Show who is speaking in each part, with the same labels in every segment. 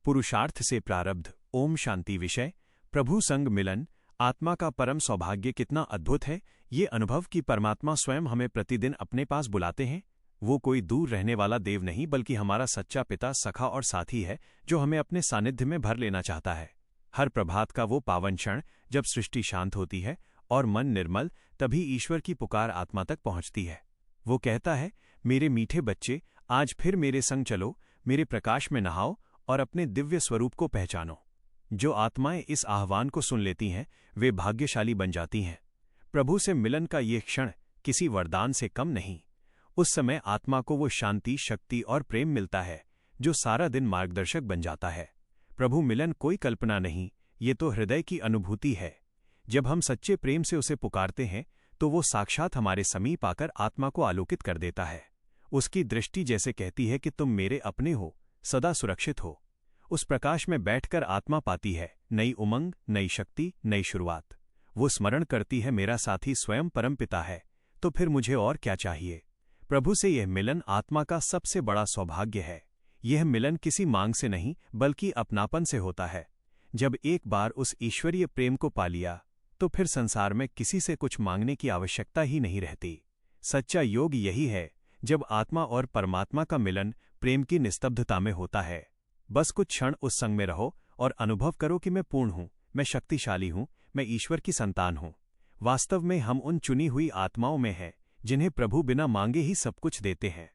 Speaker 1: पुरुषार्थ से प्रारब्ध। ओम शांति। विषय प्रभु संग मिलन। आत्मा का परम सौभाग्य कितना अद्भुत है ये अनुभव कि परमात्मा स्वयं हमें प्रतिदिन अपने पास बुलाते हैं। वो कोई दूर रहने वाला देव नहीं बल्कि हमारा सच्चा पिता, सखा और साथी है जो हमें अपने सानिध्य में भर लेना चाहता है। हर प्रभात का वो पावन क्षण जब सृष्टि शांत होती है और मन निर्मल, तभी ईश्वर की पुकार आत्मा तक पहुंचती है। वो कहता है, मेरे मीठे बच्चे, आज फिर मेरे संग चलो, मेरे प्रकाश में नहाओ और अपने दिव्य स्वरूप को पहचानो। जो आत्माएं इस आह्वान को सुन लेती हैं वे भाग्यशाली बन जाती हैं। प्रभु से मिलन का ये क्षण किसी वरदान से कम नहीं। उस समय आत्मा को वो शांति, शक्ति और प्रेम मिलता है जो सारा दिन मार्गदर्शक बन जाता है। प्रभु मिलन कोई कल्पना नहीं, ये तो हृदय की अनुभूति है। जब हम सच्चे प्रेम से उसे पुकारते हैं तो वो साक्षात हमारे समीप आकर आत्मा को आलोकित कर देता है। उसकी दृष्टि जैसे कहती है कि तुम मेरे अपने हो, सदा सुरक्षित हो। उस प्रकाश में बैठकर आत्मा पाती है नई उमंग, नई शक्ति, नई शुरुआत। वो स्मरण करती है, मेरा साथी स्वयं परम पिता है, तो फिर मुझे और क्या चाहिए। प्रभु से यह मिलन आत्मा का सबसे बड़ा सौभाग्य है। यह मिलन किसी मांग से नहीं बल्कि अपनापन से होता है। जब एक बार उस ईश्वरीय प्रेम को पा लिया तो फिर संसार में किसी से कुछ मांगने की आवश्यकता ही नहीं रहती। सच्चा योग यही है, जब आत्मा और परमात्मा का मिलन प्रेम की निस्तब्धता में होता है। बस कुछ क्षण उस संग में रहो और अनुभव करो कि मैं पूर्ण हूं, मैं शक्तिशाली हूं, मैं ईश्वर की संतान हूं। वास्तव में हम उन चुनी हुई आत्माओं में हैं जिन्हें प्रभु बिना मांगे ही सब कुछ देते हैं।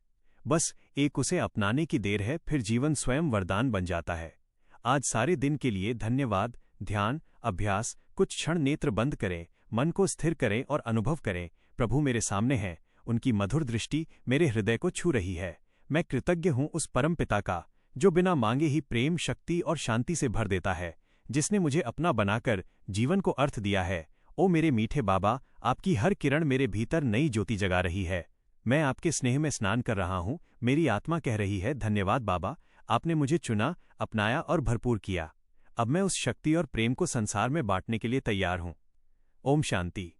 Speaker 1: बस एक उसे अपनाने की देर है, फिर जीवन स्वयं वरदान बन जाता है। आज सारे दिन के लिए धन्यवाद। ध्यान, अभ्यास। कुछ क्षण नेत्र बंद करें, मन को स्थिर करें और अनुभव करें, प्रभु मेरे सामने हैं, उनकी मधुर दृष्टि मेरे हृदय को छू रही है। मैं कृतज्ञ हूं उस परम पिता का जो बिना मांगे ही प्रेम, शक्ति और शांति से भर देता है, जिसने मुझे अपना बनाकर जीवन को अर्थ दिया है। ओ मेरे मीठे बाबा, आपकी हर किरण मेरे भीतर नई ज्योति जगा रही है। मैं आपके स्नेह में स्नान कर रहा हूं। मेरी आत्मा कह रही है, धन्यवाद बाबा, आपने मुझे चुना, अपनाया और भरपूर किया। अब मैं उस शक्ति और प्रेम को संसार में बांटने के लिए तैयार हूं। ओम शांति।